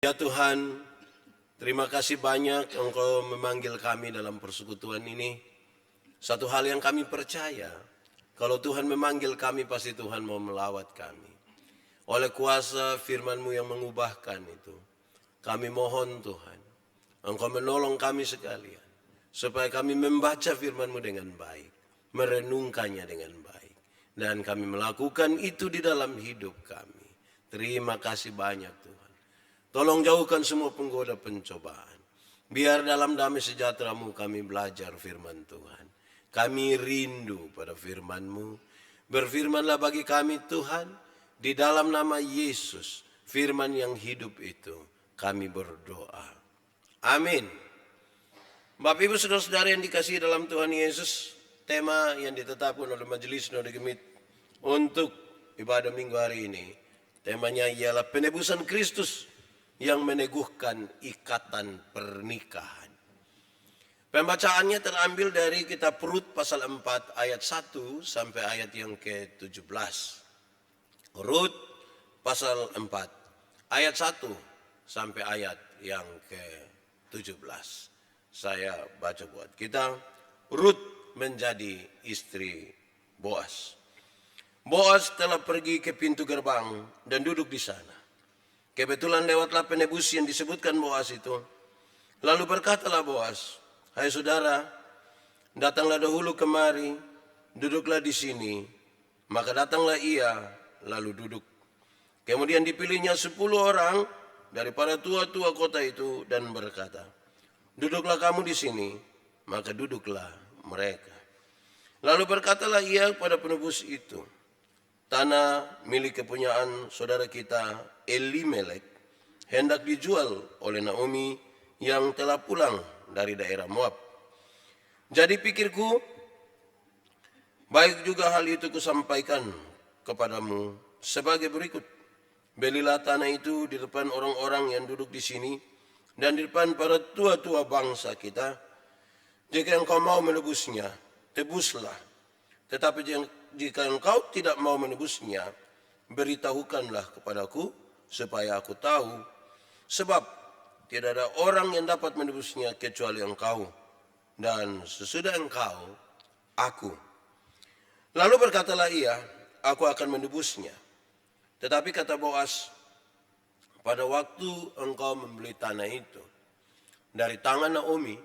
Ya Tuhan, terima kasih banyak Engkau memanggil kami dalam persekutuan ini. Satu hal yang kami percaya, kalau Tuhan memanggil kami pasti Tuhan mau melawat kami. Oleh kuasa firman-Mu yang mengubahkan itu, kami mohon Tuhan, Engkau menolong kami sekalian, supaya kami membaca firman-Mu dengan baik, merenungkannya dengan baik, dan kami melakukan itu di dalam hidup kami. Terima kasih banyak Tuhan. Tolong jauhkan semua penggoda pencobaan. Biar dalam damai sejahtera-Mu kami belajar firman Tuhan. Kami rindu pada firman-Mu. Berfirmanlah bagi kami Tuhan, di dalam nama Yesus, firman yang hidup itu, kami berdoa. Amin. Bapak Ibu Saudara-saudara yang dikasihi dalam Tuhan Yesus, tema yang ditetapkan oleh Majelis Node Gemit untuk ibadah minggu hari ini, temanya ialah penebusan Kristus yang meneguhkan ikatan pernikahan. Pembacaannya terambil dari kitab Rut pasal 4 ayat 1 sampai ayat yang ke-17. Rut pasal 4 ayat 1 sampai ayat yang ke-17. Saya baca buat kita. Rut menjadi istri Boas. Boas telah pergi ke pintu gerbang dan duduk di sana. Kebetulan lewatlah penebus yang disebutkan Boas itu. Lalu berkatalah Boas, "Hai saudara, datanglah dahulu kemari, duduklah di sini." Maka datanglah ia, lalu duduk. Kemudian dipilihnya 10 orang dari para tua-tua kota itu dan berkata, "Duduklah kamu di sini." Maka duduklah mereka. Lalu berkatalah ia kepada penebus itu, "Tanah milik kepunyaan saudara kita Elimelek hendak dijual oleh Naomi yang telah pulang dari daerah Moab. Jadi pikirku, baik juga hal itu kusampaikan kepadamu sebagai berikut. Belilah tanah itu di depan orang-orang yang duduk di sini dan di depan para tua-tua bangsa kita. Jika engkau mau menebusnya, tebuslah. Tetapi jika engkau tidak mau menebusnya, beritahukanlah kepadaku supaya aku tahu, sebab tidak ada orang yang dapat menebusnya kecuali engkau, dan sesudah engkau, aku." Lalu berkatalah ia, "Aku akan menebusnya." Tetapi kata Boas, "Pada waktu engkau membeli tanah itu dari tangan Naomi,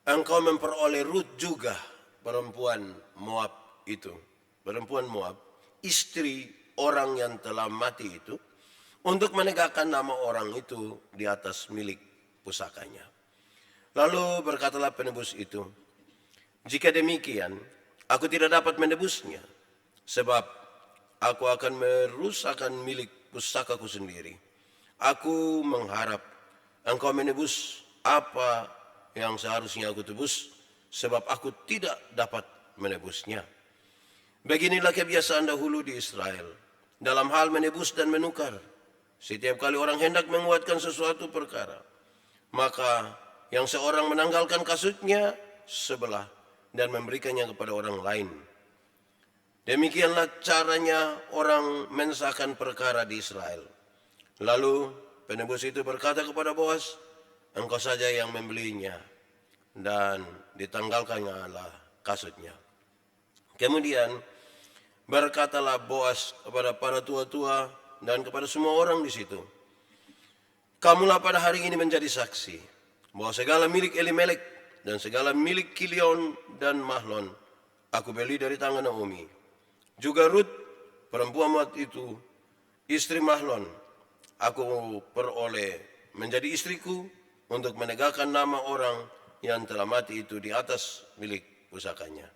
engkau memperoleh Rut juga, perempuan Moab itu, perempuan Moab, istri orang yang telah mati itu, untuk menegakkan nama orang itu di atas milik pusakanya." Lalu berkatalah penebus itu, "Jika demikian, aku tidak dapat menebusnya, sebab aku akan merusakkan milik pusakaku sendiri. Aku mengharap engkau menebus apa yang seharusnya aku tebus, sebab aku tidak dapat menebusnya." Beginilah kebiasaan dahulu di Israel dalam hal menebus dan menukar. Setiap kali orang hendak menguatkan sesuatu perkara, maka yang seorang menanggalkan kasutnya sebelah dan memberikannya kepada orang lain. Demikianlah caranya orang mensahkan perkara di Israel. Lalu penebus itu berkata kepada Boas, "Engkau saja yang membelinya," dan ditanggalkannya kasutnya. Kemudian berkatalah Boas kepada para tua-tua dan kepada semua orang di situ, "Kamulah pada hari ini menjadi saksi bahwa segala milik Elimelek dan segala milik Kilion dan Mahlon aku beli dari tangan Naomi. Juga Rut, perempuan Moab itu, istri Mahlon, aku peroleh menjadi istriku untuk menegakkan nama orang yang telah mati itu di atas milik pusakanya.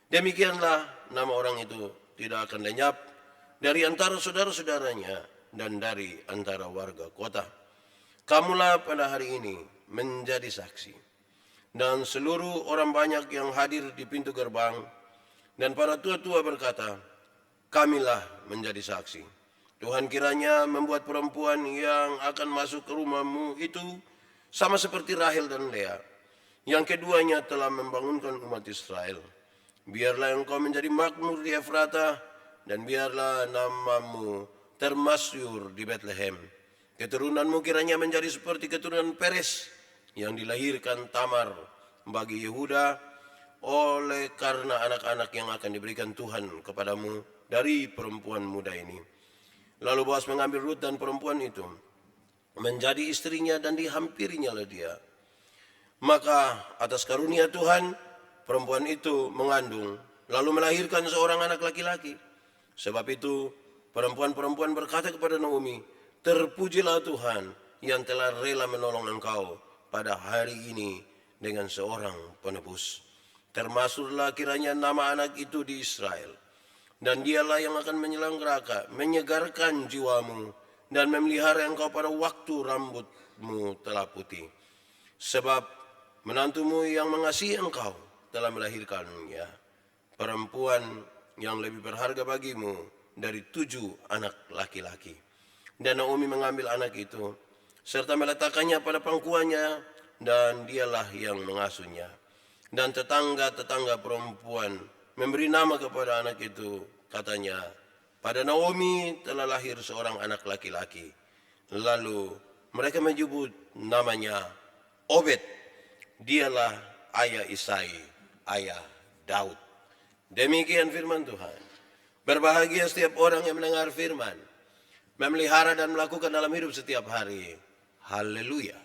Demikianlah nama orang itu tidak akan lenyap dari antara saudara-saudaranya dan dari antara warga kota. Kamulah pada hari ini menjadi saksi." Dan seluruh orang banyak yang hadir di pintu gerbang dan para tua-tua berkata, "Kamilah menjadi saksi. Tuhan kiranya membuat perempuan yang akan masuk ke rumahmu itu sama seperti Rahel dan Lea, yang keduanya telah membangunkan umat Israel. Biarlah engkau menjadi makmur di Efrata, dan biarlah namamu termasyhur di Bethlehem. Keturunanmu kiranya menjadi seperti keturunan Peres yang dilahirkan Tamar bagi Yehuda oleh karena anak-anak yang akan diberikan Tuhan kepadamu dari perempuan muda ini. Lalu Boas mengambil Rut dan perempuan itu menjadi istrinya dan dihampirinya lah dia. Maka atas karunia Tuhan, perempuan itu mengandung, lalu melahirkan seorang anak laki-laki. Sebab itu perempuan-perempuan berkata kepada Naomi, terpujilah Tuhan yang telah rela menolong engkau pada hari ini dengan seorang penebus. Termasuklah kiranya nama anak itu di Israel. Dan dialah yang akan menyegarkan jiwamu dan memelihara engkau pada waktu rambutmu telah putih. Sebab menantumu yang mengasihi engkau telah melahirkannya, perempuan yang lebih berharga bagimu dari 7 anak laki-laki. Dan Naomi mengambil anak itu serta meletakkannya pada pangkuannya, dan dialah yang mengasuhnya. Dan tetangga-tetangga perempuan memberi nama kepada anak itu, katanya, pada Naomi telah lahir seorang anak laki-laki. Lalu mereka menyebut namanya Obed. Dialah ayah Isai, ayah Daud. Demikian firman Tuhan. Berbahagia setiap orang yang mendengar firman, memelihara dan melakukan dalam hidup setiap hari. Haleluya.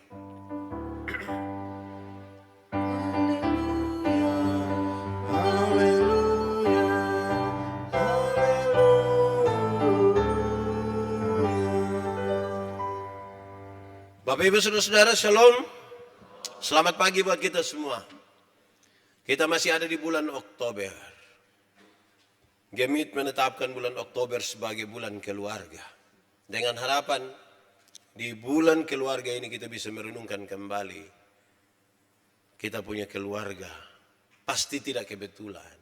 Bapak Ibu Saudara-saudara, Shalom. Selamat pagi buat kita semua. Kita masih ada di bulan Oktober. Gemit menetapkan bulan Oktober sebagai bulan keluarga. Dengan harapan di bulan keluarga ini kita bisa merenungkan kembali. Kita punya keluarga. Pasti tidak kebetulan.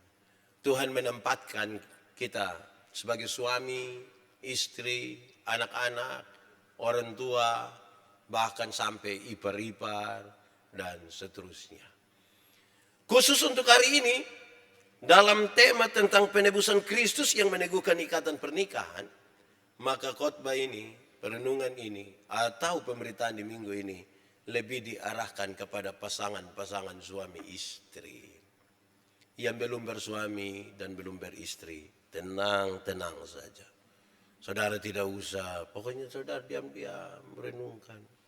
Tuhan menempatkan kita sebagai suami, istri, anak-anak, orang tua, bahkan sampai ipar-ipar dan seterusnya. Khusus untuk hari ini, dalam tema tentang penebusan Kristus yang meneguhkan ikatan pernikahan, maka khotbah ini, perenungan ini, atau pemberitaan di minggu ini lebih diarahkan kepada pasangan-pasangan suami istri. Yang belum bersuami dan belum beristri, tenang-tenang saja. Saudara tidak usah, pokoknya saudara diam-diam merenungkan.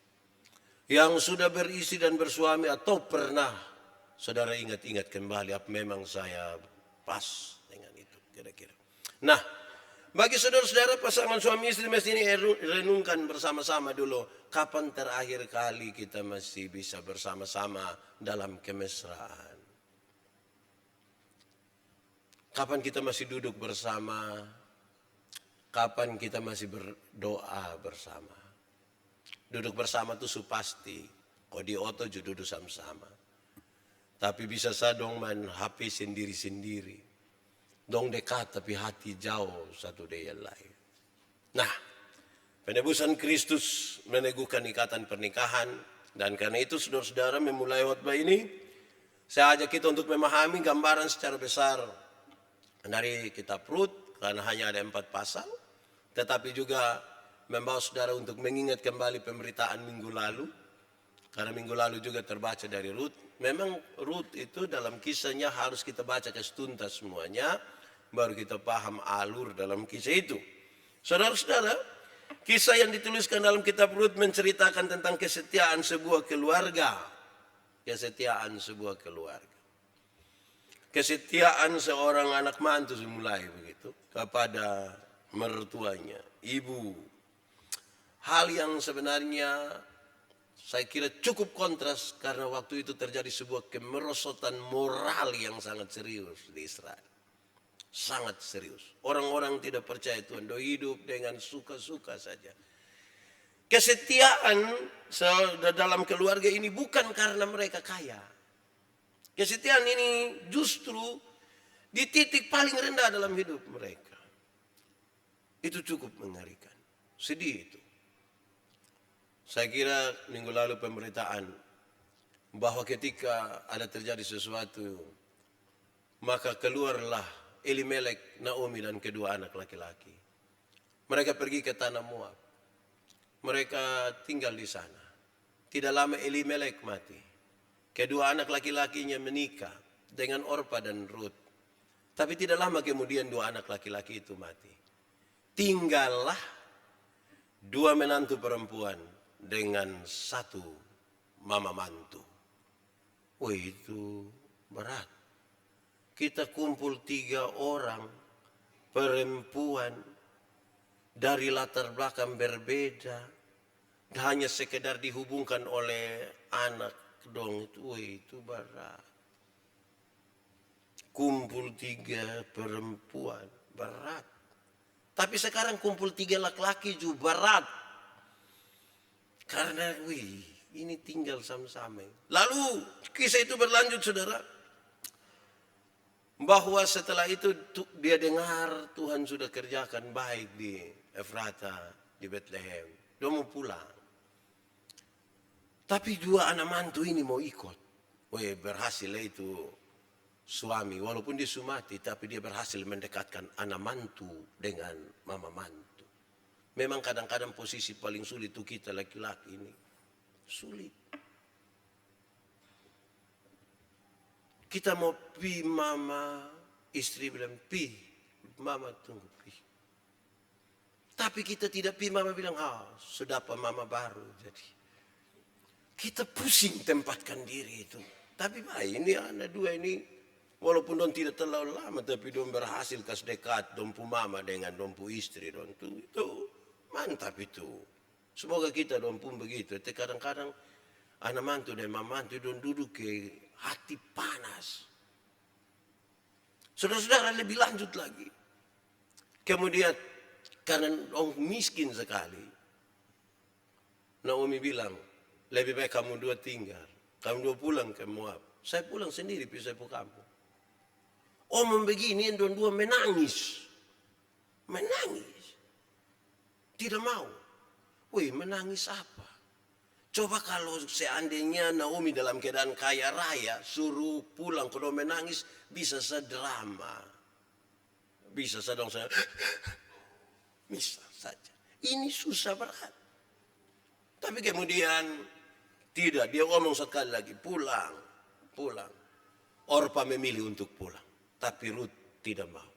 Yang sudah beristri dan bersuami atau pernah, saudara ingat-ingat kembali, apa memang saya pas dengan itu kira-kira. Nah, bagi saudara-saudara pasangan suami istri mesti ini renungkan bersama-sama dulu. Kapan terakhir kali kita masih bisa bersama-sama dalam kemesraan? Kapan kita masih duduk bersama? Kapan kita masih berdoa bersama? Duduk bersama itu supasti. Kau di oto juga duduk sama-sama. Tapi bisa sadong main HP sendiri-sendiri. Dong dekat tapi hati jauh satu dari yang lain. Nah, penebusan Kristus meneguhkan ikatan pernikahan. Dan karena itu saudara-saudara memulai khotbah ini, saya ajak kita untuk memahami gambaran secara besar dari kitab Rut, karena hanya ada 4 pasal. Tetapi juga membawa saudara untuk mengingat kembali pemberitaan minggu lalu. Karena minggu lalu juga terbaca dari Rut. Memang Rut itu dalam kisahnya harus kita baca kesetuntas semuanya. Baru kita paham alur dalam kisah itu. Saudara-saudara, kisah yang dituliskan dalam kitab Rut menceritakan tentang kesetiaan sebuah keluarga. Kesetiaan sebuah keluarga. Kesetiaan seorang anak mantu semulai begitu kepada mertuanya, ibu. Hal yang sebenarnya saya kira cukup kontras karena waktu itu terjadi sebuah kemerosotan moral yang sangat serius di Israel. Sangat serius. Orang-orang tidak percaya Tuhan, hidup dengan suka-suka saja. Kesetiaan dalam keluarga ini bukan karena mereka kaya. Kesetiaan ini justru di titik paling rendah dalam hidup mereka. Itu cukup mengerikan. Sedih itu. Saya kira minggu lalu pemberitaan bahwa ketika ada terjadi sesuatu, maka keluarlah Elimelek, Naomi dan kedua anak laki-laki. Mereka pergi ke tanah Moab. mereka tinggal di sana. Tidak lama Elimelek mati. Kedua anak laki-lakinya menikah dengan Orpa dan Rut. Tapi tidak lama kemudian dua anak laki-laki itu mati. Tinggallah dua menantu perempuan dengan satu mama mantu. Wih, itu berat. Kita kumpul 3 orang perempuan dari latar belakang berbeda, hanya sekedar dihubungkan oleh anak dong. Itu berat. Kumpul 3 perempuan berat. Tapi sekarang kumpul 3 laki-laki juga berat. Karena ini tinggal sama-sama. Lalu kisah itu berlanjut, saudara. Bahwa setelah itu dia dengar Tuhan sudah kerjakan baik di Efrata, di Bethlehem. Dia mau pulang. Tapi 2 anak mantu ini mau ikut. Berhasil itu suami. Walaupun dia sumati, tapi dia berhasil mendekatkan anak mantu dengan mama mantu. Memang kadang-kadang posisi paling sulit itu kita laki-laki ini. Sulit. Kita mau pi mama, istri bilang pi, mama tunggu pi. Tapi kita tidak pi, mama bilang, sudah apa mama baru. Jadi kita pusing tempatkan diri itu. Tapi ini anak 2 ini, walaupun don tidak terlalu lama, tapi don berhasil kas dekat dompu mama dengan dompu istri don itu mantap itu. Semoga kita don pun begitu. Tapi kadang-kadang anak mantu dan mama mantu don duduk ke hati panas. Saudara-saudara, lebih lanjut lagi. Kemudian karena orang miskin sekali, Naomi bilang, lebih baik kamu 2 tinggal. Kamu 2 pulang ke Moab. Saya pulang sendiri, saya ke kampung. Omong begini, yang 2 menangis. Menangis. Tidak mau. Menangis apa? Coba kalau seandainya Naomi dalam keadaan kaya raya, suruh pulang kalau menangis, bisa sedrama. Bisa sedang saya, bisa saja. Ini susah berat. Tapi kemudian tidak, dia ngomong sekali lagi, pulang. Orpa memilih untuk pulang. Tapi Rut tidak mau.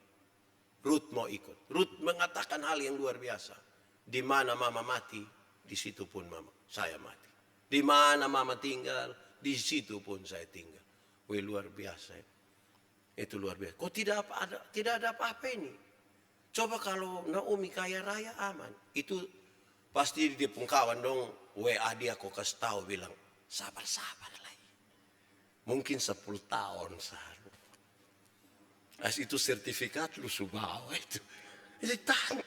Rut mau ikut. Rut mengatakan hal yang luar biasa. Di mana mama mati, di situ pun saya mati. Di mana mama tinggal, di situ pun saya tinggal. Luar biasa. Itu luar biasa. Kok tidak ada apa-apa ini? Coba kalau Naomi kaya raya aman. Itu pasti dia pun kawan dong. WA dia kok kasih tahu bilang, sabar lagi. Mungkin 10 tahun sahru. Itu sertifikat lu subawa itu. Jadi tahan.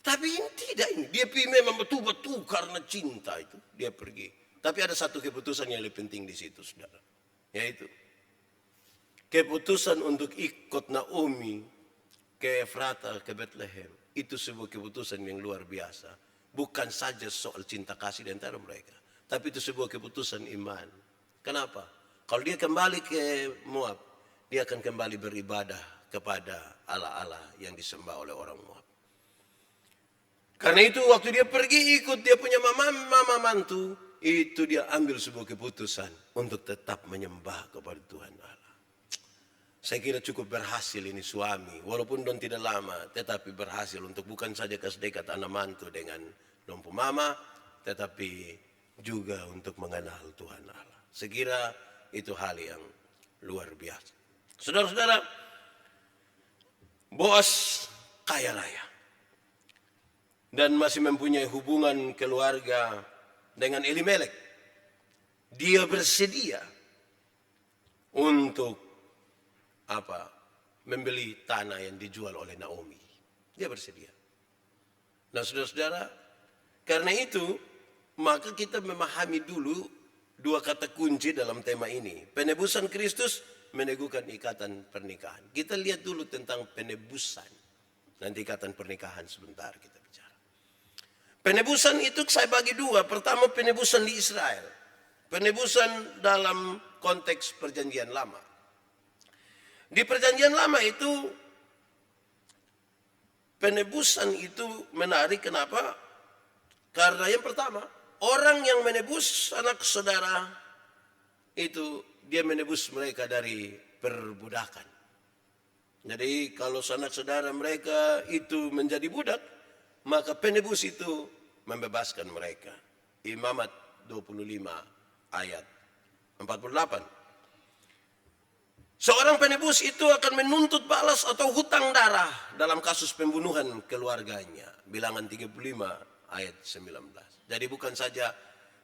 Tapi ini tidak ini. Dia memang betul-betul karena cinta itu. Dia pergi. Tapi ada satu keputusan yang lebih penting di situ, saudara. Yaitu keputusan untuk ikut Naomi ke Efrata, ke Bethlehem. Itu sebuah keputusan yang luar biasa. Bukan saja soal cinta kasih di antara mereka. Tapi itu sebuah keputusan iman. Kenapa? Kalau dia kembali ke Moab, dia akan kembali beribadah kepada Allah-Allah yang disembah oleh orang Moab. Karena itu waktu dia pergi ikut dia punya mama mantu, itu dia ambil sebuah keputusan untuk tetap menyembah kepada Tuhan Allah. Saya kira cukup berhasil ini suami, walaupun don tidak lama, tetapi berhasil untuk bukan saja kasih dekat anak mantu dengan dompu mama, tetapi juga untuk mengenal Tuhan Allah. Saya kira itu hal yang luar biasa. Saudara-saudara, Boas kaya raya. Dan masih mempunyai hubungan keluarga dengan Elimelek. Dia bersedia untuk membeli tanah yang dijual oleh Naomi. Dia bersedia. Nah, saudara-saudara, karena itu maka kita memahami dulu 2 kata kunci dalam tema ini. Penebusan Kristus meneguhkan ikatan pernikahan. Kita lihat dulu tentang penebusan. Nanti ikatan pernikahan sebentar kita bicara. Penebusan itu saya bagi 2. Pertama, penebusan di Israel. Penebusan dalam konteks perjanjian lama. Di perjanjian lama itu, penebusan itu menarik. Kenapa? Karena yang pertama, orang yang menebus anak saudara itu dia menebus mereka dari perbudakan. Jadi kalau sanak saudara mereka itu menjadi budak, maka penebus itu membebaskan mereka. Imamat 25 ayat 48. Seorang penebus itu akan menuntut balas atau hutang darah dalam kasus pembunuhan keluarganya. Bilangan 35 ayat 19. Jadi bukan saja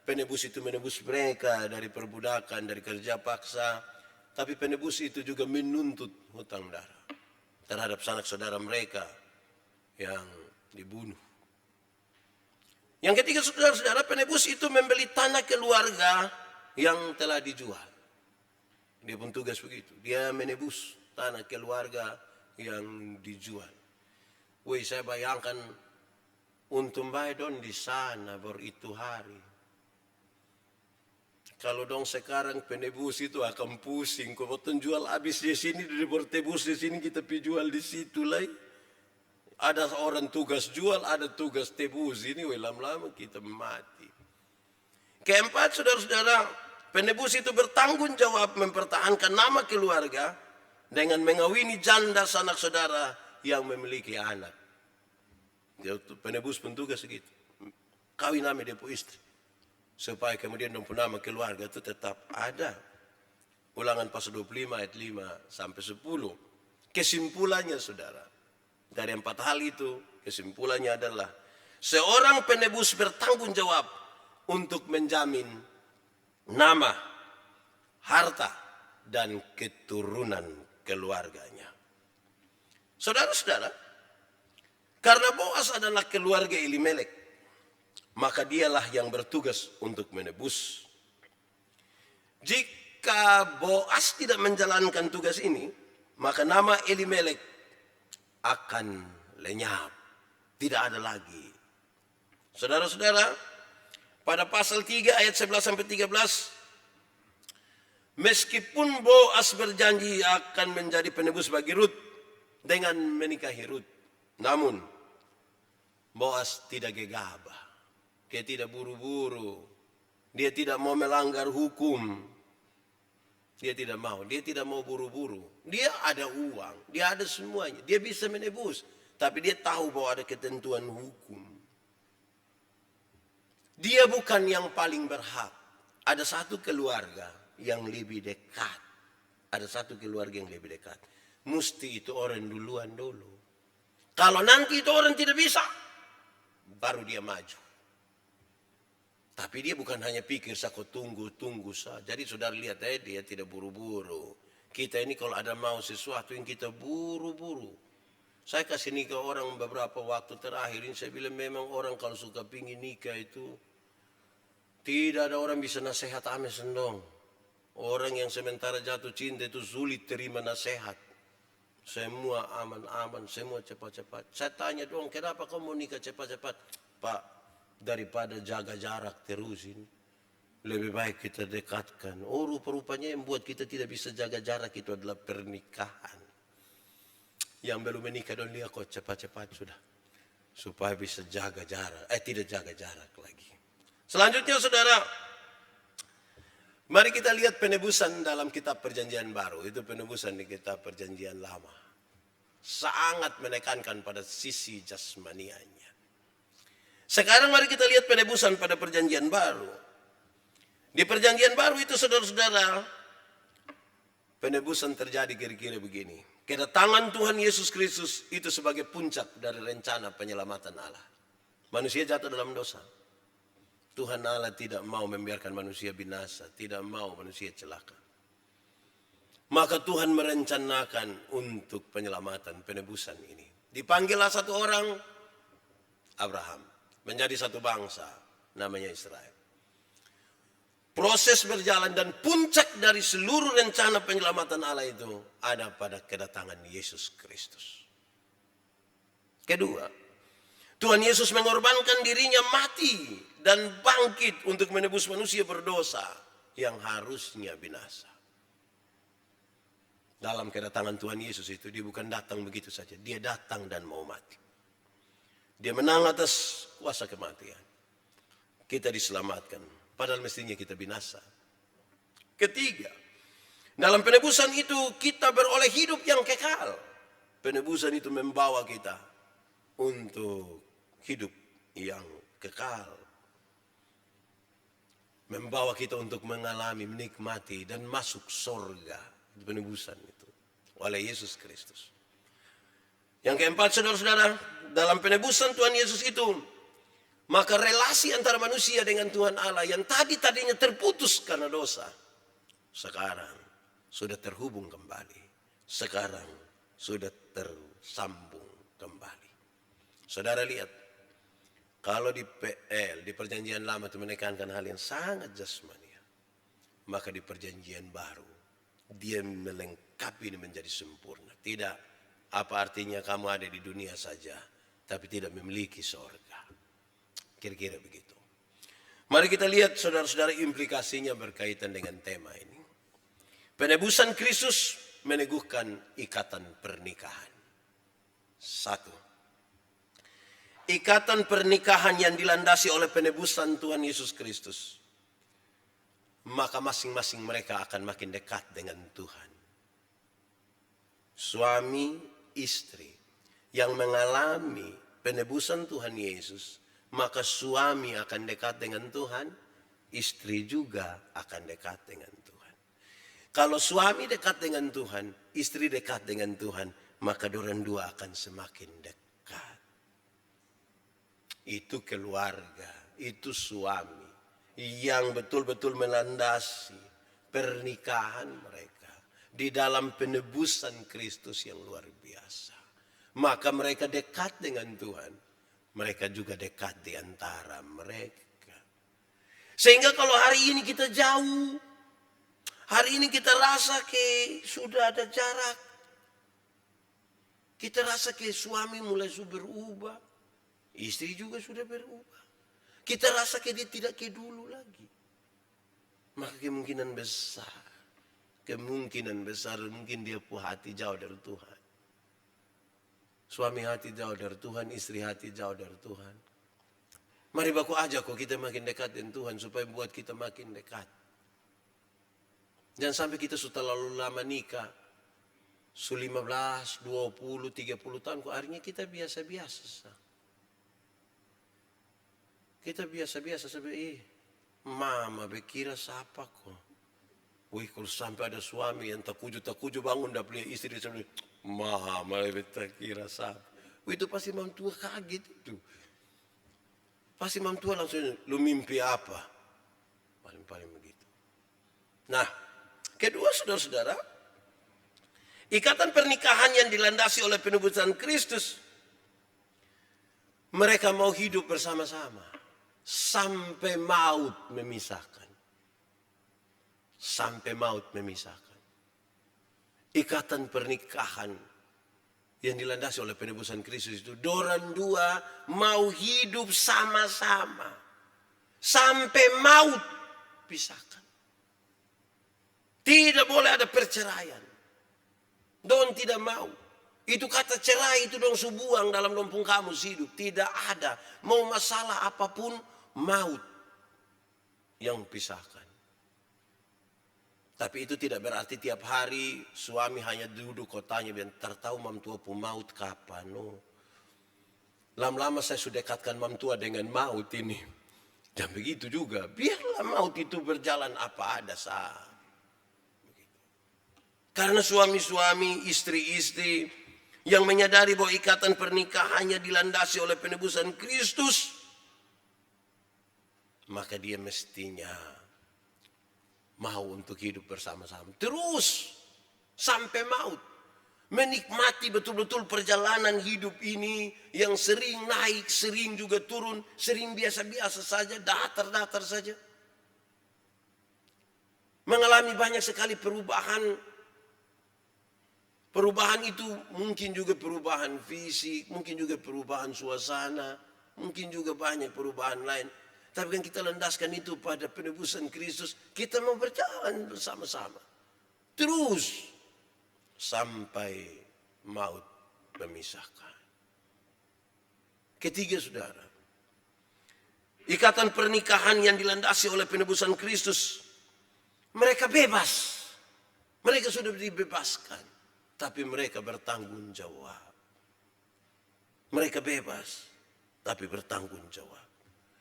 penebus itu menebus mereka dari perbudakan, dari kerja paksa, tapi penebus itu juga menuntut hutang darah terhadap sanak saudara mereka yang dibunuh. Yang ketiga, saudara-saudara, penebus itu membeli tanah keluarga yang telah dijual. Dia pun tugas begitu. Dia menebus tanah keluarga yang dijual. Woi, saya bayangkan untung baik dong di sana baru itu hari. Kalau dong sekarang penebus itu akan pusing. Kalau jual habis di sini, dari bertebus di sini kita jual di situ lagi. Ada orang tugas jual, ada tugas tebus. Ini lama-lama kita mati. Keempat, saudara-saudara, penebus itu bertanggung jawab mempertahankan nama keluarga dengan mengawini janda sanak saudara yang memiliki anak. Penebus pun tugas segitu. Kawin nama dia pun istri. Supaya kemudian dong nama keluarga itu tetap ada. Ulangan pasal 25 ayat 5 sampai 10. Kesimpulannya saudara, dari 4 hal itu, kesimpulannya adalah seorang penebus bertanggung jawab untuk menjamin nama, harta, dan keturunan keluarganya. Saudara-saudara, karena Boas adalah keluarga Elimelek, maka dialah yang bertugas untuk menebus. Jika Boas tidak menjalankan tugas ini, maka nama Elimelek akan lenyap. Tidak ada lagi. Saudara-saudara, pada pasal 3 ayat 11 sampai 13, meskipun Boas berjanji akan menjadi penebus bagi Rut dengan menikahi Rut, namun Boas tidak gegabah. Dia tidak buru-buru. Dia tidak mau melanggar hukum. Dia tidak mau buru-buru. Dia ada uang, dia ada semuanya. Dia bisa menebus, tapi dia tahu bahwa ada ketentuan hukum. Dia bukan yang paling berhak. Ada satu keluarga yang lebih dekat. Mesti itu orang duluan dulu. Kalau nanti itu orang tidak bisa, baru dia maju. Tapi dia bukan hanya pikir, saya tunggu saja. Jadi saudara lihat dia tidak buru-buru. Kita ini kalau ada mau sesuatu yang kita buru-buru. Saya kasih nikah orang beberapa waktu terakhir ini, saya bilang memang orang kalau suka pingin nikah itu, tidak ada orang bisa nasihat ame sendong. Orang yang sementara jatuh cinta itu sulit terima nasihat. Semua aman-aman, semua cepat-cepat. Saya tanya dong, kenapa kamu mau nikah cepat-cepat? Pak, daripada jaga jarak terusin, lebih baik kita dekatkan. Oh, rupa-rupanya yang buat kita tidak bisa jaga jarak itu adalah pernikahan. Yang belum menikah dong dia kok cepat-cepat sudah, supaya bisa jaga jarak. Tidak jaga jarak lagi. Selanjutnya saudara, mari kita lihat penebusan dalam kitab perjanjian baru. Itu penebusan di kitab perjanjian lama. Sangat menekankan pada sisi jasmanianya. Sekarang mari kita lihat penebusan pada perjanjian baru. Di perjanjian baru itu saudara-saudara, penebusan terjadi kira-kira begini. Kedatangan Tuhan Yesus Kristus itu sebagai puncak dari rencana penyelamatan Allah. Manusia jatuh dalam dosa. Tuhan Allah tidak mau membiarkan manusia binasa, tidak mau manusia celaka. Maka Tuhan merencanakan untuk penyelamatan, penebusan ini. Dipanggillah satu orang, Abraham. Menjadi satu bangsa, namanya Israel. Proses berjalan dan puncak dari seluruh rencana penyelamatan Allah itu ada pada kedatangan Yesus Kristus. Kedua, Tuhan Yesus mengorbankan dirinya mati dan bangkit untuk menebus manusia berdosa yang harusnya binasa. Dalam kedatangan Tuhan Yesus itu, dia bukan datang begitu saja. Dia datang dan mau mati. Dia menang atas kuasa kematian. kita diselamatkan. Padahal mestinya kita binasa. Ketiga, dalam penebusan itu kita beroleh hidup yang kekal. Penebusan itu membawa kita untuk hidup yang kekal. Membawa kita untuk mengalami, menikmati, dan masuk surga. Penebusan itu oleh Yesus Kristus. Yang keempat, saudara-saudara, dalam penebusan Tuhan Yesus itu, maka relasi antara manusia dengan Tuhan Allah yang tadinya terputus karena dosa, sekarang sudah terhubung kembali. Sekarang sudah tersambung kembali. Saudara lihat, kalau di PL, di perjanjian lama itu menekankan hal yang sangat jasmania, maka di perjanjian baru, dia melengkapi ini menjadi sempurna. Tidak, apa artinya kamu ada di dunia saja, tapi tidak memiliki surga. Kira-kira begitu. Mari kita lihat saudara-saudara implikasinya berkaitan dengan tema ini. Penebusan Kristus meneguhkan ikatan pernikahan. Satu, ikatan pernikahan yang dilandasi oleh penebusan Tuhan Yesus Kristus, maka masing-masing mereka akan makin dekat dengan Tuhan. Suami istri yang mengalami penebusan Tuhan Yesus, maka suami akan dekat dengan Tuhan, istri juga akan dekat dengan Tuhan. Kalau suami dekat dengan Tuhan, istri dekat dengan Tuhan, maka dorang dua akan semakin dekat. Itu keluarga, itu suami yang betul-betul melandasi pernikahan mereka di dalam penebusan Kristus yang luar biasa. Maka mereka dekat dengan Tuhan, mereka juga dekat di antara mereka. Sehingga kalau hari ini kita jauh, hari ini kita rasa sudah ada jarak, kita rasa suami mulai berubah, istri juga sudah berubah. Kita rasa dia tidak dulu lagi. Maka kemungkinan besar mungkin dia hati jauh dari Tuhan. Suami hati jauh dari Tuhan, istri hati jauh dari Tuhan. Mari baku aja kita makin dekat dengan Tuhan supaya buat kita makin dekat. Jangan sampai kita sudah terlalu lama nikah. 15, 20, 30 tahun akhirnya kita biasa-biasa. Kita biasa-biasa sampai mama bekira siapa kok. Wih, kalau sampai ada suami yang takuju bangun dah beli istri sampai mama bekira siapa. Wih, itu pasti mam tua kaget itu. Pasti mam tua langsung lu mimpi apa? Paling begitu. Nah, kedua saudara-saudara, ikatan pernikahan yang dilandasi oleh penebusan Kristus, mereka mau hidup bersama-sama sampai maut memisahkan. Sampai maut memisahkan. Ikatan pernikahan yang dilandasi oleh penebusan Kristus itu, dorang dua mau hidup sama-sama sampai maut pisahkan. Tidak boleh ada perceraian. Don tidak mau. Itu kata cerai itu dong subuang dalam lompong kamus hidup. Tidak ada. Mau masalah apapun, maut yang pisahkan. Tapi itu tidak berarti tiap hari suami hanya duduk kotanya dan tertahu mam tua pun maut kapan. No. Lama-lama saya sudah dekatkan mam tua dengan maut ini. Dan begitu juga. Biarlah maut itu berjalan apa ada saat. Karena suami-suami, istri-istri yang menyadari bahwa ikatan pernikahannya dilandasi oleh penebusan Kristus, maka dia mestinya mau untuk hidup bersama-sama. Terus sampai maut. Menikmati betul-betul perjalanan hidup ini yang sering naik, sering juga turun, sering biasa-biasa saja, datar-datar saja. Mengalami banyak sekali perubahan. Perubahan itu mungkin juga perubahan fisik, mungkin juga perubahan suasana, mungkin juga banyak perubahan lain. Tapi kan kita landaskan itu pada penebusan Kristus, kita mau berjalan bersama-sama. Terus sampai maut memisahkan. Ketiga saudara, ikatan pernikahan yang dilandasi oleh penebusan Kristus, mereka bebas. Mereka sudah dibebaskan, tapi mereka bertanggung jawab. Mereka bebas, tapi bertanggung jawab.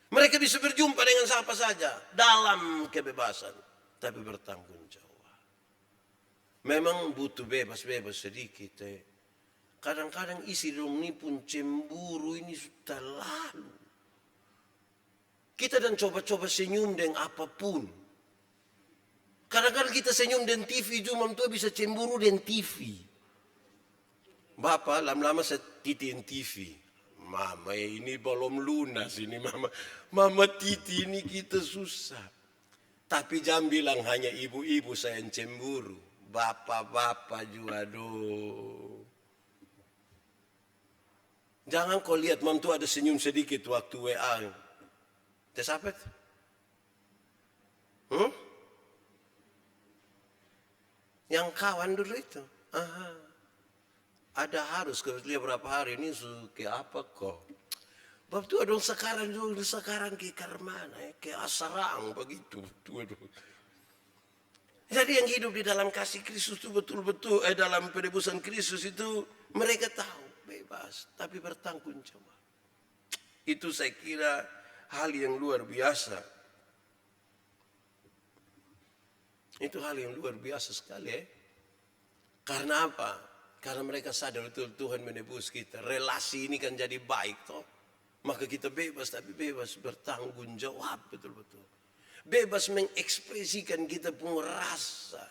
Mereka bisa berjumpa dengan siapa saja dalam kebebasan, tapi bertanggung jawab. Memang butuh bebas-bebas sedikit. Kadang-kadang isi dong ini pun cemburu ini sudah lalu. Kita dan coba-coba senyum dengan apapun. Kadang-kadang kita senyum dengan TV, cuma tuh bisa cemburu dengan TV. Bapak lama-lama saya titiin TV. Mama ini belum lunas ini mama. Mama titi ini kita susah. Tapi jangan bilang hanya ibu-ibu saya yang cemburu. Bapak-bapak juga aduh. Jangan kau lihat mam tuh ada senyum sedikit waktu WA. Tes apa itu? Yang kawan dulu itu. Aha. Ada harus lihat berapa hari ini ke apa kok. Bab tu ada sekarang ke karmana ke asarang begitu. Jadi yang hidup di dalam kasih Kristus itu betul-betul dalam penebusan Kristus itu mereka tahu bebas tapi bertanggung jawab. Itu saya kira hal yang luar biasa. Itu hal yang luar biasa sekali. Karena apa? Karena mereka sadar betul Tuhan menebus kita. Relasi ini kan jadi baik toh. Maka kita bebas tapi bebas bertanggung jawab betul-betul. Bebas mengekspresikan kita punya rasa.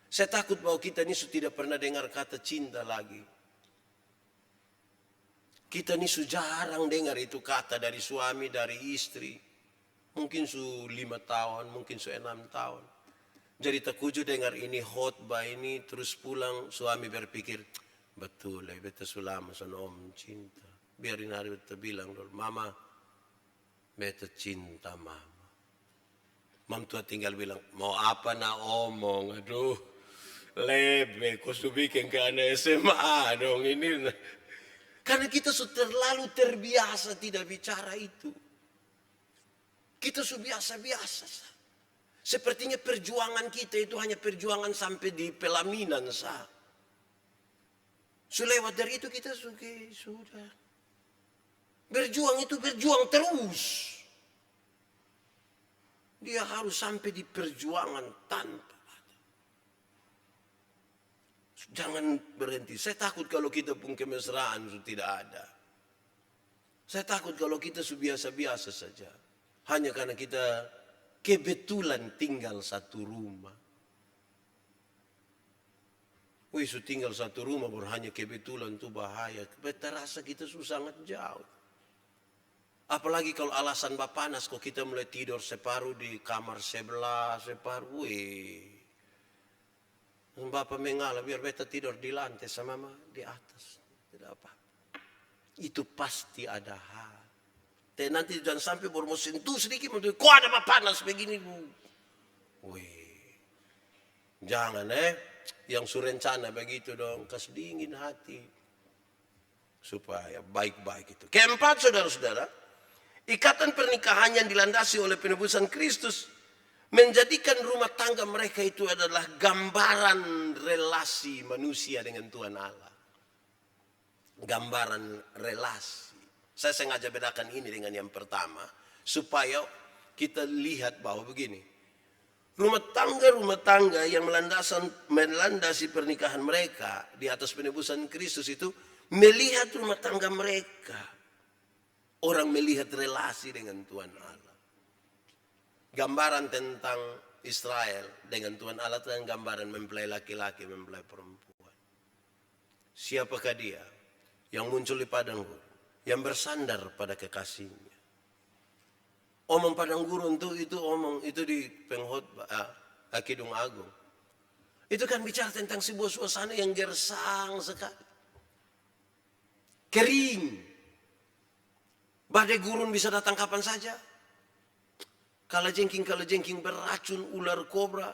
Saya takut bahwa kita ini tidak pernah dengar kata cinta lagi. Kita ini jarang dengar itu kata dari suami, dari istri. Mungkin 5 tahun, mungkin 6 tahun. Jadi terkujud dengar ini khotbah ini, terus pulang suami berpikir, betul lah, beta sulama son om cinta. Biarin hari beta bilang dulu, mama, beta cinta mama. Mam tua tinggal bilang, mau apa nak omong, aduh, lebe, kau su bikin ke anak SMA dong ini. Karena kita sudah terlalu terbiasa tidak bicara itu. Kita sudah biasa-biasa. Sepertinya perjuangan kita itu hanya perjuangan sampai di pelaminan sah. Selewat dari itu kita sudah. Berjuang itu berjuang terus. Dia harus sampai di perjuangan tanpa. Jangan berhenti. Saya takut kalau kita pun kemesraan tidak ada. Saya takut kalau kita biasa-biasa saja. Hanya karena kita kebetulan tinggal satu rumah. Wih, tinggal satu rumah baru hanya kebetulan itu bahaya. Kita rasa kita sangat jauh. Apalagi kalau alasan panas kok kita mulai tidur separuh di kamar sebelah, separuh. Wih. Bapak mengalah biar beta tidur di lantai sama mama di atas. Tidak apa. Itu pasti ada hal. Dan nanti jangan sampai baru mau sentuh sedikit. Kok ada panas begini bu. Wih. Jangan yang surencana begitu dong. Kasih dingin hati. Supaya baik-baik itu. Keempat saudara-saudara. Ikatan pernikahan yang dilandasi oleh penebusan Kristus. Menjadikan rumah tangga mereka itu adalah gambaran relasi manusia dengan Tuhan Allah. Gambaran relasi. Saya sengaja bedakan ini dengan yang pertama. Supaya kita lihat bahwa begini. Rumah tangga yang melandasi pernikahan mereka di atas penebusan Kristus itu. Melihat rumah tangga mereka. Orang melihat relasi dengan Tuhan Allah. Gambaran tentang Israel dengan Tuhan Allah dan gambaran mempelai laki-laki, mempelai perempuan. Siapakah dia yang muncul di padang gurun, yang bersandar pada kekasihnya? Omong padang gurun itu omong itu di pengkhotbah Kidung Agung. Itu kan bicara tentang sebuah suasana yang gersang sekali. Kering. Badai gurun bisa datang kapan saja. Kalajengking beracun, ular kobra.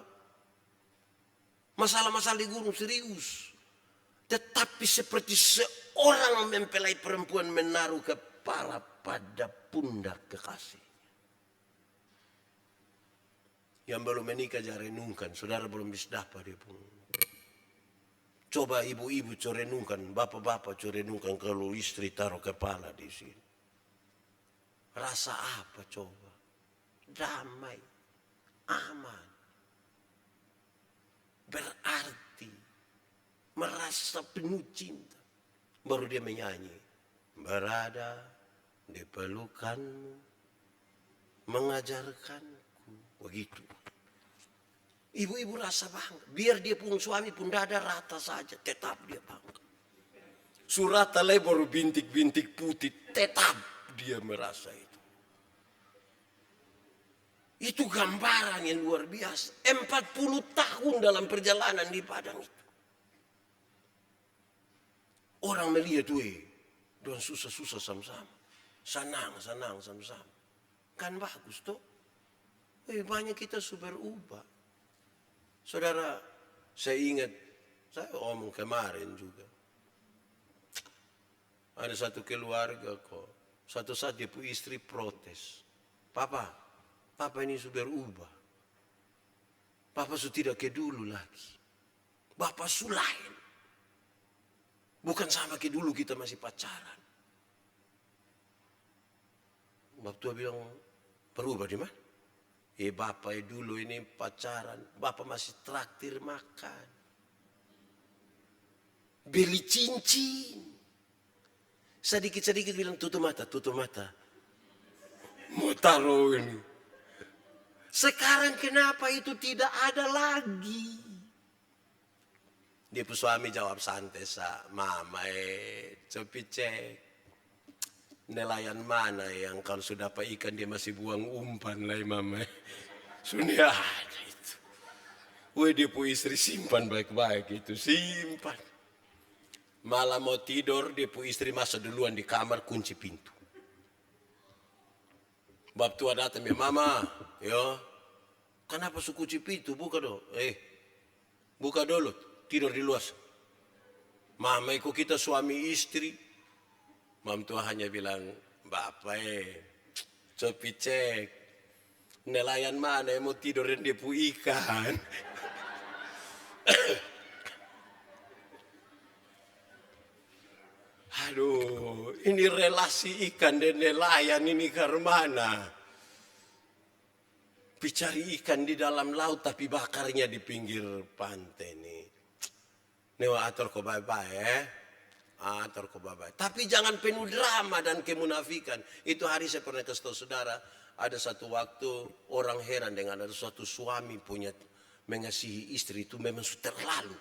Masalah-masalah di gunung serius. Tetapi seperti seorang mempelai perempuan menaruh kepala pada pundak kekasih. Yang belum menikah jangan renungkan, saudara belum bisa dapat dia pun. Coba ibu-ibu renungkan, bapak-bapak renungkan kalau istri taruh kepala di sini. Rasa apa coba? Damai, aman. Berarti merasa penuh cinta. Baru dia menyanyi. Berada di pelukanmu, mengajarkanku. Begitu. Ibu-ibu rasa bangga. Biar dia pun suami pun dada rata saja. Tetap dia bangga. Surata lebar bintik-bintik putih. Tetap dia merasa itu. Itu gambaran yang luar biasa. 40 tahun dalam perjalanan di padang itu. Orang melihat, don susah-susah sama-sama. Senang sama-sama. Kan bagus toh. Banyak kita sudah berubah. Saudara, saya ingat, saya omong kemarin juga. Ada satu keluarga kok. Satu saat dia punya istri protes. Papa ini sudah berubah. Papa sudah tidak kayak dulu lagi. Bapak lain. Bukan sama kayak dulu kita masih pacaran. Bapak tua bilang, berubah di mana? Bapak dulu ini pacaran. Bapak masih traktir makan. Beli cincin. Sedikit-sedikit bilang tutup mata. Mau taruh ini. Sekarang kenapa itu tidak ada lagi? Dia pun suami jawab santai mama coba cek. Nelayan mana yang kalau sudah dapat ikan dia masih buang umpan lah mama. Sudah ada itu. Dia pun istri simpan baik-baik itu. Simpan. Malam mau tidur dia pun istri masuk duluan di kamar kunci pintu. Bab tua datang ya mama. Kenapa suku kunci pintu? Buka dong. Buka dulu. Tidur di luar. Mama ikut kita suami istri. Mam tua hanya bilang, Bapak coba cek. Nelayan mana yang mau tidurin dia pu ikan. Aduh, ini relasi ikan dan nelayan ini ke mana? Dicari ikan di dalam laut tapi bakarnya di pinggir pantai nih. Newa atur ko bye-bye Atur ko bye-bye. Tapi jangan penuh drama dan kemunafikan. Itu hari saya pernah kasih tahu saudara. Ada satu waktu orang heran dengan ada suatu suami punya mengasihi istri itu memang terlalu.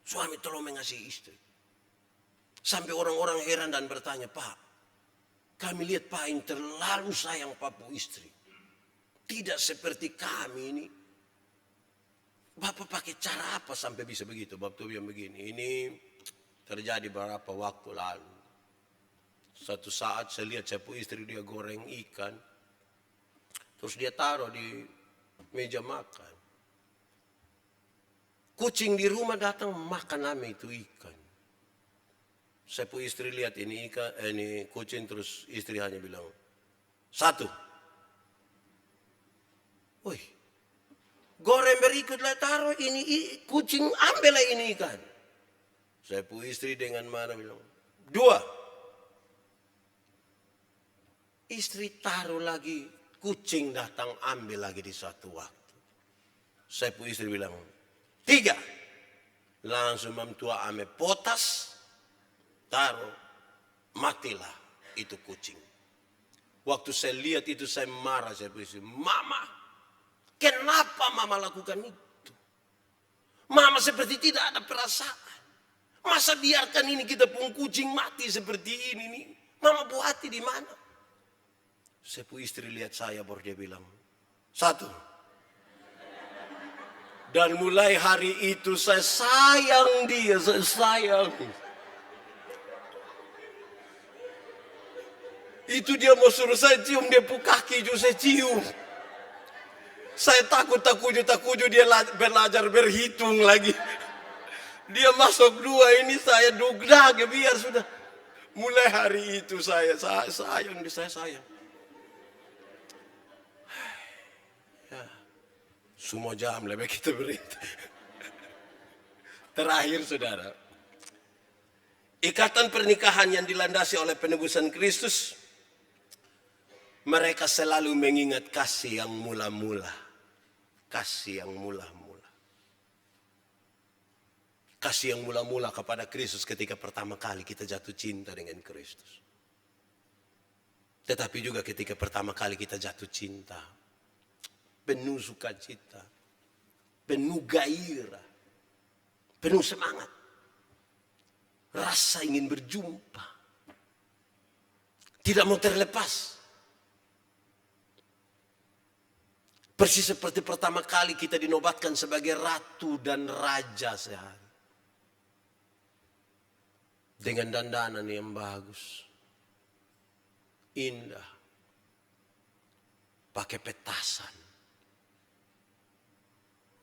Suami terlalu mengasihi istri. Sampai orang-orang heran dan bertanya, Pak, kami lihat Pak ini terlalu sayang papu istri. Tidak seperti kami ini. Bapak pakai cara apa sampai bisa begitu? Bapak tuh bilang begini, ini terjadi beberapa waktu lalu. Satu saat saya lihat saya punya istri dia goreng ikan. Terus dia taruh di meja makan. Kucing di rumah datang makan nama itu ikan. Saya punya istri lihat ini ikan, ini kucing, terus istri hanya bilang, 1. Woi, goreng berikutlah taruh ini kucing ambillah ini ikan. Saya punya istri dengan marah bilang, 2. Istri taruh lagi, kucing datang ambil lagi di satu waktu. Saya punya istri bilang, 3. Langsung memtua ame potas, taruh, matilah itu kucing. Waktu saya lihat itu saya marah, saya punya istri, Mama, kenapa Mama lakukan itu? Mama seperti tidak ada perasaan. Masa biarkan ini kita pun kucing mati seperti ini nih. Mama buati di mana? Saya punya istri lihat saya baru dia bilang, 1. Dan mulai hari itu saya sayang dia, saya sayang. Itu dia mau suruh saya cium dia pu kaki juga saya cium. Saya takut dia belajar berhitung lagi. Dia masuk 2 ini saya dugdag biar sudah. Mulai hari itu saya sayang. Ya, semua jam lebih kita berita. Terakhir saudara, ikatan pernikahan yang dilandasi oleh penebusan Kristus, mereka selalu mengingat kasih yang mula-mula. Kasih yang mula-mula. Kasih yang mula-mula kepada Kristus ketika pertama kali kita jatuh cinta dengan Kristus. Tetapi juga ketika pertama kali kita jatuh cinta, penuh sukacita, penuh gairah, penuh semangat, rasa ingin berjumpa, tidak mau terlepas. Persis seperti pertama kali kita dinobatkan sebagai ratu dan raja sehari. Dengan dandanan yang bagus, indah, pakai petasan.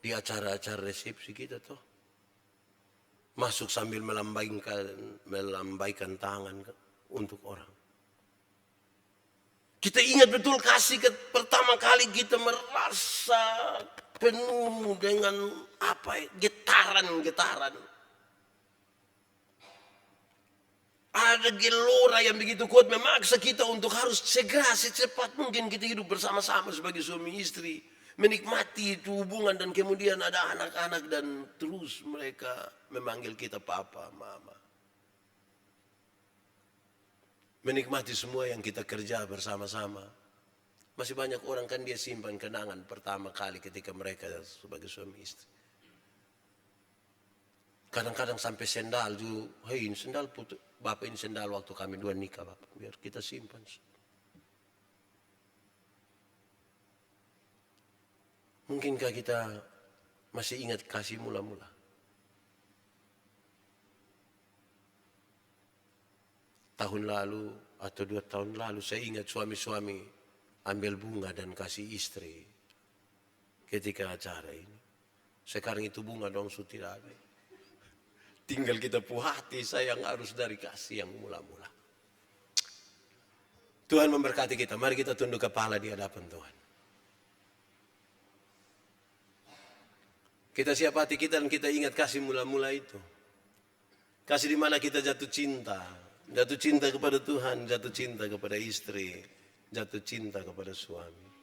Di acara-acara resepsi kita tuh. Masuk sambil melambaikan tangan untuk orang. Kita ingat betul kasih pertama kali kita merasa penuh dengan getaran. Ada gelora yang begitu kuat memaksa kita untuk harus segera secepat mungkin kita hidup bersama-sama sebagai suami istri. Menikmati itu hubungan dan kemudian ada anak-anak dan terus mereka memanggil kita papa, mama. Menikmati semua yang kita kerja bersama-sama. Masih banyak orang kan dia simpan kenangan pertama kali ketika mereka sebagai suami istri. Kadang-kadang sampai sendal juga. Hei, ini sendal putus. Bapak ini sendal waktu kami 2 nikah, Bapak. Biar kita simpan. Mungkinkah kita masih ingat kasih mula-mula? Tahun lalu atau 2 tahun lalu saya ingat suami-suami ambil bunga dan kasih istri ketika acara ini. Sekarang itu bunga dong sudah tidak ada. Tinggal kita puhati sayang harus dari kasih yang mula-mula. Tuhan memberkati kita. Mari kita tunduk kepala di hadapan Tuhan. Kita siap hati kita dan kita ingat kasih mula-mula itu. Kasih di mana kita jatuh cinta. Jatuh cinta kepada Tuhan, jatuh cinta kepada istri, jatuh cinta kepada suami.